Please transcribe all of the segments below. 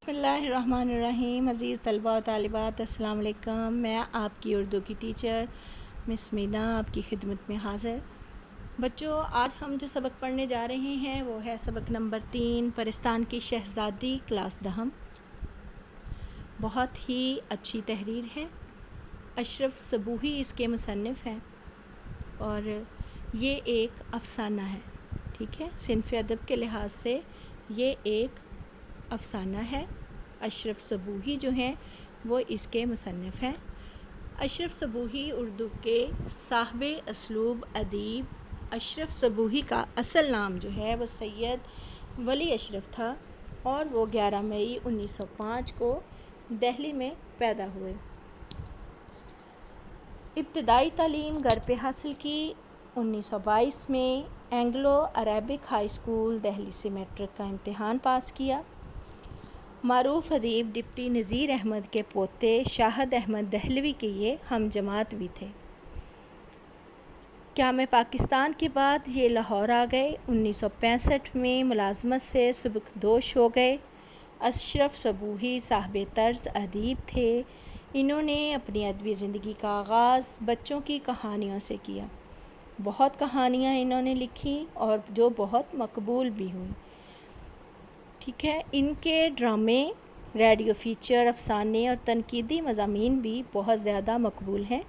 بسم اللہ الرحمن الرحیم۔ عزیز طلباء و طالبات، السلام علیکم۔ میں آپ کی اردو کی ٹیچر مس مینا آپ کی خدمت میں حاضر۔ بچوں، آج ہم جو سبق پڑھنے جا رہے ہیں وہ ہے سبق نمبر 3، پرستان کی شہزادی، کلاس دہم۔ بہت ہی اچھی تحریر ہے۔ اشرف صبوحی اس کے مصنف ہیں اور یہ ایک افسانہ ہے، ٹھیک ہے۔ صنف ادب کے لحاظ سے یہ ایک افسانہ ہے۔ اشرف صبوحی جو ہیں وہ اس کے مصنف ہیں۔ اشرف صبوحی اردو کے صاحب اسلوب ادیب۔ اشرف صبوحی کا اصل نام جو ہے وہ سید ولی اشرف تھا اور وہ 11 مئی 1905 کو دہلی میں پیدا ہوئے۔ ابتدائی تعلیم گھر پہ حاصل کی۔ 1922 میں Anglo Arabic high school Delhi سے میٹرک کا امتحان پاس کیا۔ معروف ادیب ڈپٹی نذیر احمد کے پوتے شاہد احمد دہلوی کے یہ ہم جماعت بھی تھے۔ قیام پاکستان کے بعد یہ لاہور آ گئے۔ 1965 میں ملازمت سے سبکدوش ہو گئے۔ اشرف صبوحی صاحب طرز ادیب تھے۔ انہوں نے اپنی ادبی زندگی کا آغاز بچوں کی کہانیوں سے کیا۔ بہت کہانیاں انہوں نے لکھی اور جو بہت مقبول بھی ہوئیں، ٹھیک ہے۔ ان کے ڈرامے، ریڈیو فیچر، افسانے اور تنقیدی مضامین بھی بہت زیادہ مقبول ہیں۔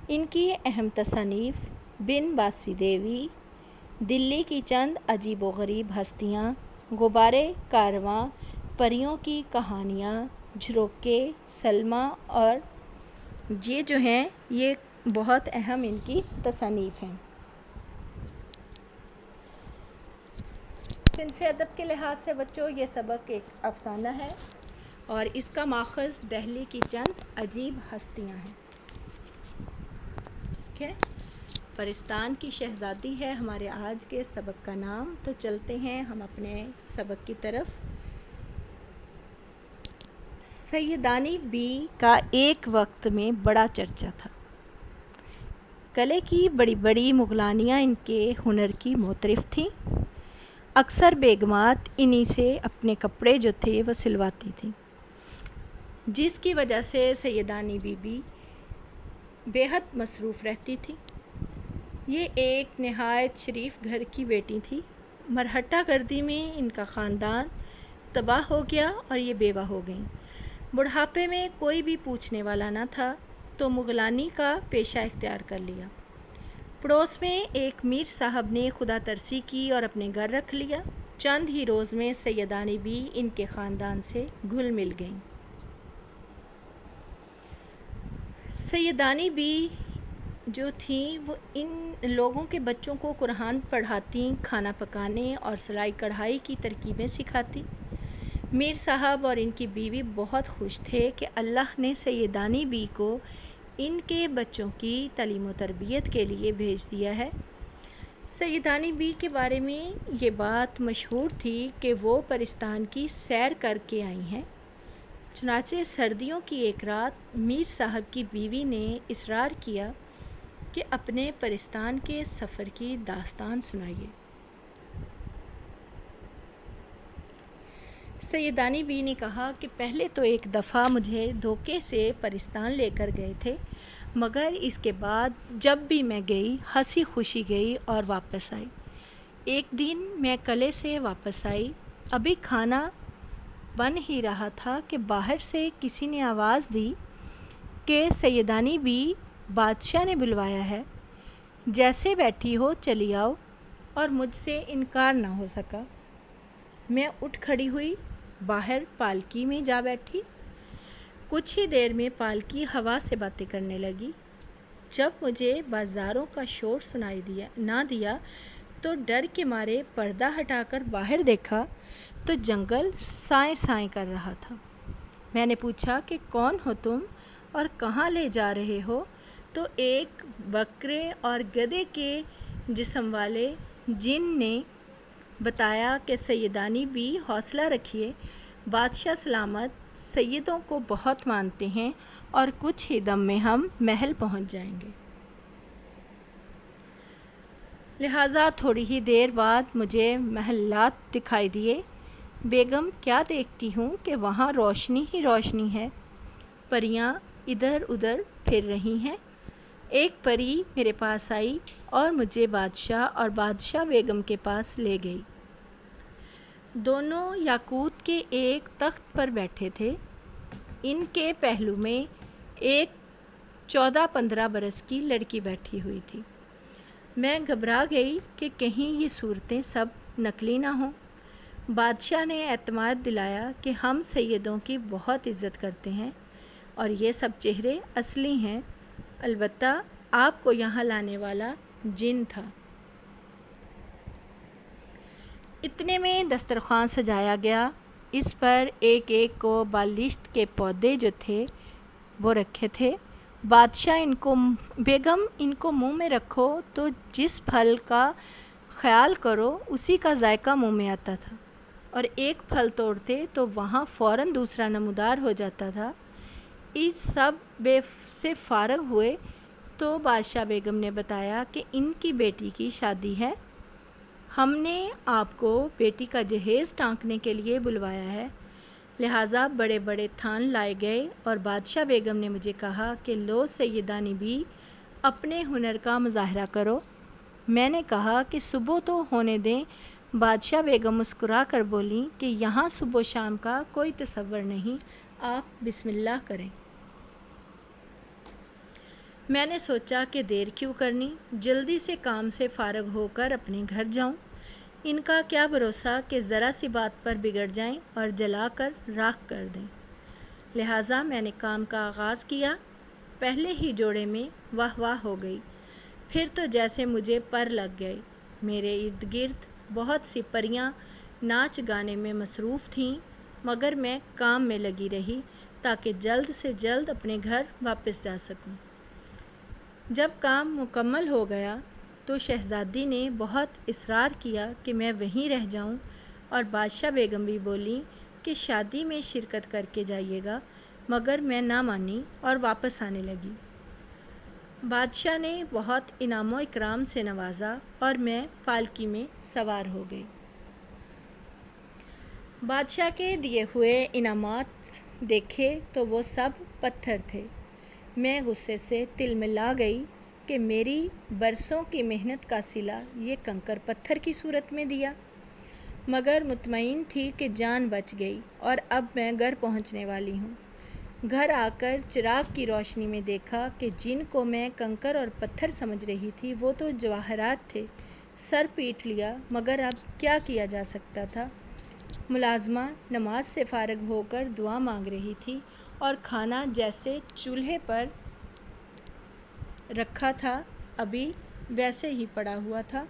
ان کی اہم تصانیف بن باسی دیوی، دلی کی چند عجیب و غریب ہستیاں، غبارِ کارواں، پریوں کی کہانیاں، جھروکے، سلمیٰ اور یہ جو ہیں یہ بہت اہم ان کی تصانیف ہیں۔ صنف ادب کے لحاظ سے بچوں یہ سبق ایک افسانہ ہے اور اس کا ماخذ دہلی کی چند عجیب ہستیاں ہیں، ٹھیک ہے۔ پرستان کی شہزادی ہے ہمارے آج کے سبق کا نام۔ تو چلتے ہیں ہم اپنے سبق کی طرف۔ سیدانی بی کا ایک وقت میں بڑا چرچا تھا۔ کلے کی بڑی بڑی مغلانیاں ان کے ہنر کی معترف تھیں۔ اکثر بیگمات انہی سے اپنے کپڑے جو تھے وہ سلواتی تھیں، جس کی وجہ سے سیدانی بی بی بے حد مصروف رہتی تھی۔ یہ ایک نہایت شریف گھر کی بیٹی تھی۔ مرہٹہ گردی میں ان کا خاندان تباہ ہو گیا اور یہ بیوہ ہو گئیں۔ بڑھاپے میں کوئی بھی پوچھنے والا نہ تھا تو مغلانی کا پیشہ اختیار کر لیا۔ پڑوس میں ایک میر صاحب نے خدا ترسی کی اور اپنے گھر رکھ لیا۔ چند ہی روز میں سیدانی بی ان کے خاندان سے گھل مل گئیں۔ سیدانی بی جو تھیں وہ ان لوگوں کے بچوں کو قرآن پڑھاتی، کھانا پکانے اور سلائی کڑھائی کی ترکیبیں سکھاتی۔ میر صاحب اور ان کی بیوی بہت خوش تھے کہ اللہ نے سیدانی بی کو ان کے بچوں کی تعلیم و تربیت کے لیے بھیج دیا ہے۔ سیدانی بی کے بارے میں یہ بات مشہور تھی کہ وہ پرستان کی سیر کر کے آئی ہیں۔ چنانچہ سردیوں کی ایک رات میر صاحب کی بیوی نے اصرار کیا کہ اپنے پرستان کے سفر کی داستان سنائیے۔ سیدانی بی نے کہا کہ پہلے تو ایک دفعہ مجھے دھوکے سے پرستان لے کر گئے تھے، مگر اس کے بعد جب بھی میں گئی ہنسی خوشی گئی اور واپس آئی۔ ایک دن میں قلعے سے واپس آئی، ابھی کھانا بن ہی رہا تھا کہ باہر سے کسی نے آواز دی کہ سیدانی بی، بادشاہ نے بلوایا ہے، جیسے بیٹھی ہو چلی آؤ، اور مجھ سے انکار نہ ہو سکا۔ میں اٹھ کھڑی ہوئی، باہر پالکی میں جا بیٹھی۔ کچھ ہی دیر میں پالکی ہوا سے باتیں کرنے لگی۔ جب مجھے بازاروں کا شور سنائی نہ دیا تو ڈر کے مارے پردہ ہٹا کر باہر دیکھا تو جنگل سائیں سائیں کر رہا تھا۔ میں نے پوچھا کہ کون ہو تم اور کہاں لے جا رہے ہو؟ تو ایک بکرے اور گدھے کے جسم والے جن نے بتایا کہ سیدانی بی، حوصلہ رکھیے، بادشاہ سلامت سیدوں کو بہت مانتے ہیں اور کچھ ہی دم میں ہم محل پہنچ جائیں گے۔ لہٰذا تھوڑی ہی دیر بعد مجھے محلات دکھائی دیے۔ بیگم کیا دیکھتی ہوں کہ وہاں روشنی ہی روشنی ہے، پریاں ادھر ادھر پھر رہی ہیں۔ ایک پری میرے پاس آئی اور مجھے بادشاہ اور بادشاہ بیگم کے پاس لے گئی۔ دونوں یاقوت کے ایک تخت پر بیٹھے تھے۔ ان کے پہلو میں ایک 14-15 برس کی لڑکی بیٹھی ہوئی تھی۔ میں گھبرا گئی کہ کہیں یہ صورتیں سب نقلی نہ ہوں۔ بادشاہ نے اعتماد دلایا کہ ہم سیدوں کی بہت عزت کرتے ہیں اور یہ سب چہرے اصلی ہیں، البتہ آپ کو یہاں لانے والا جن تھا۔ اتنے میں دسترخوان سجایا گیا، اس پر ایک ایک کو بالشت کے پودے جو تھے وہ رکھے تھے۔ بادشاہ بیگم ان کو منہ میں رکھو تو جس پھل کا خیال کرو اسی کا ذائقہ منہ میں آتا تھا، اور ایک پھل توڑتے تو وہاں فوراً دوسرا نمودار ہو جاتا تھا۔ اس سب سے فارغ ہوئے تو بادشاہ بیگم نے بتایا کہ ان کی بیٹی کی شادی ہے، ہم نے آپ کو بیٹی کا جہیز ٹانکنے کے لیے بلوایا ہے، لہٰذا بڑے بڑے تھان لائے گئے اور بادشاہ بیگم نے مجھے کہا کہ لو سیدانی بھی اپنے ہنر کا مظاہرہ کرو۔ میں نے کہا کہ صبح تو ہونے دیں۔ بادشاہ بیگم مسکرا کر بولیں کہ یہاں صبح و شام کا کوئی تصور نہیں، آپ بسم اللہ کریں۔ میں نے سوچا کہ دیر کیوں کرنی، جلدی سے کام سے فارغ ہو کر اپنے گھر جاؤں۔ ان کا کیا بھروسہ کہ ذرا سی بات پر بگڑ جائیں اور جلا کر راکھ کر دیں۔ لہٰذا میں نے کام کا آغاز کیا۔ پہلے ہی جوڑے میں واہ واہ ہو گئی، پھر تو جیسے مجھے پر لگ گئے۔ میرے ارد گرد بہت سی پریاں ناچ گانے میں مصروف تھیں، مگر میں کام میں لگی رہی تاکہ جلد سے جلد اپنے گھر واپس جا سکوں۔ جب کام مکمل ہو گیا تو شہزادی نے بہت اصرار کیا کہ میں وہیں رہ جاؤں، اور بادشاہ بیگم بھی بولی کہ شادی میں شرکت کر کے جائیے گا، مگر میں نہ مانی اور واپس آنے لگی۔ بادشاہ نے بہت انعام و اکرام سے نوازا اور میں پالکی میں سوار ہو گئی۔ بادشاہ کے دیے ہوئے انعامات دیکھے تو وہ سب پتھر تھے۔ میں غصے سے تلملا گئی کہ میری برسوں کی محنت کا صلہ یہ کنکر پتھر کی صورت میں دیا، مگر مطمئن تھی کہ جان بچ گئی اور اب میں گھر پہنچنے والی ہوں۔ گھر آ کر چراغ کی روشنی میں دیکھا کہ جن کو میں کنکر اور پتھر سمجھ رہی تھی وہ تو جواہرات تھے۔ سر پیٹ لیا، مگر اب کیا کیا جا سکتا تھا۔ ملازمہ نماز سے فارغ ہو کر دعا مانگ رہی تھی اور کھانا جیسے چولہے پر رکھا تھا ابھی ویسے ہی پڑا ہوا تھا۔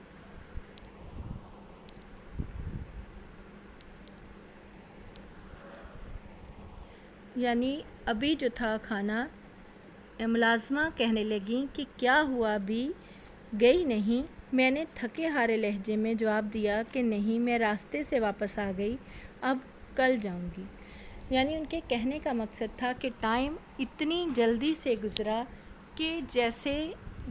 یعنی ابھی جو تھا کھانا۔ ملازمہ کہنے لگیں کہ کیا ہوا، ابھی گئی نہیں؟ میں نے تھکے ہارے لہجے میں جواب دیا کہ نہیں، میں راستے سے واپس آ گئی، اب کل جاؤں گی۔ یعنی ان کے کہنے کا مقصد تھا کہ ٹائم اتنی جلدی سے گزرا کہ جیسے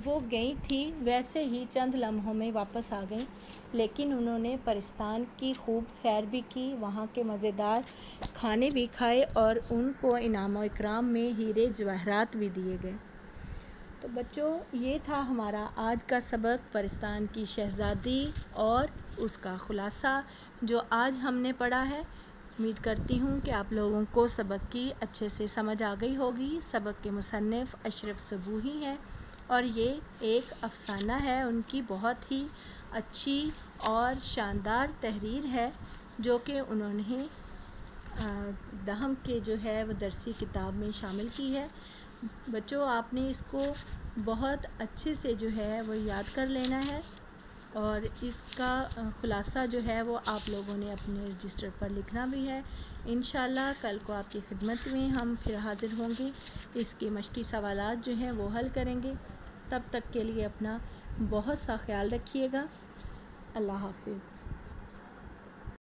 وہ گئی تھیں ویسے ہی چند لمحوں میں واپس آ گئیں، لیکن انہوں نے پرستان کی خوب سیر بھی کی، وہاں کے مزیدار کھانے بھی کھائے اور ان کو انعام و اکرام میں ہیرے جواہرات بھی دیے گئے۔ تو بچوں، یہ تھا ہمارا آج کا سبق، پرستان کی شہزادی اور اس کا خلاصہ جو آج ہم نے پڑھا ہے۔ امید کرتی ہوں کہ آپ لوگوں کو سبق کی اچھے سے سمجھ آ گئی ہوگی۔ سبق کے مصنف اشرف صبوحی ہیں اور یہ ایک افسانہ ہے، ان کی بہت ہی اچھی اور شاندار تحریر ہے جو کہ انہوں نے دہم کے جو ہے وہ درسی کتاب میں شامل کی ہے۔ بچوں، آپ نے اس کو بہت اچھے سے جو ہے وہ یاد کر لینا ہے، اور اس کا خلاصہ جو ہے وہ آپ لوگوں نے اپنے رجسٹر پر لکھنا بھی ہے۔ انشاءاللہ کل کو آپ کی خدمت میں ہم پھر حاضر ہوں گے، اس کے مشقی سوالات جو ہیں وہ حل کریں گے۔ تب تک کے لیے اپنا بہت سا خیال رکھیے گا۔ اللہ حافظ۔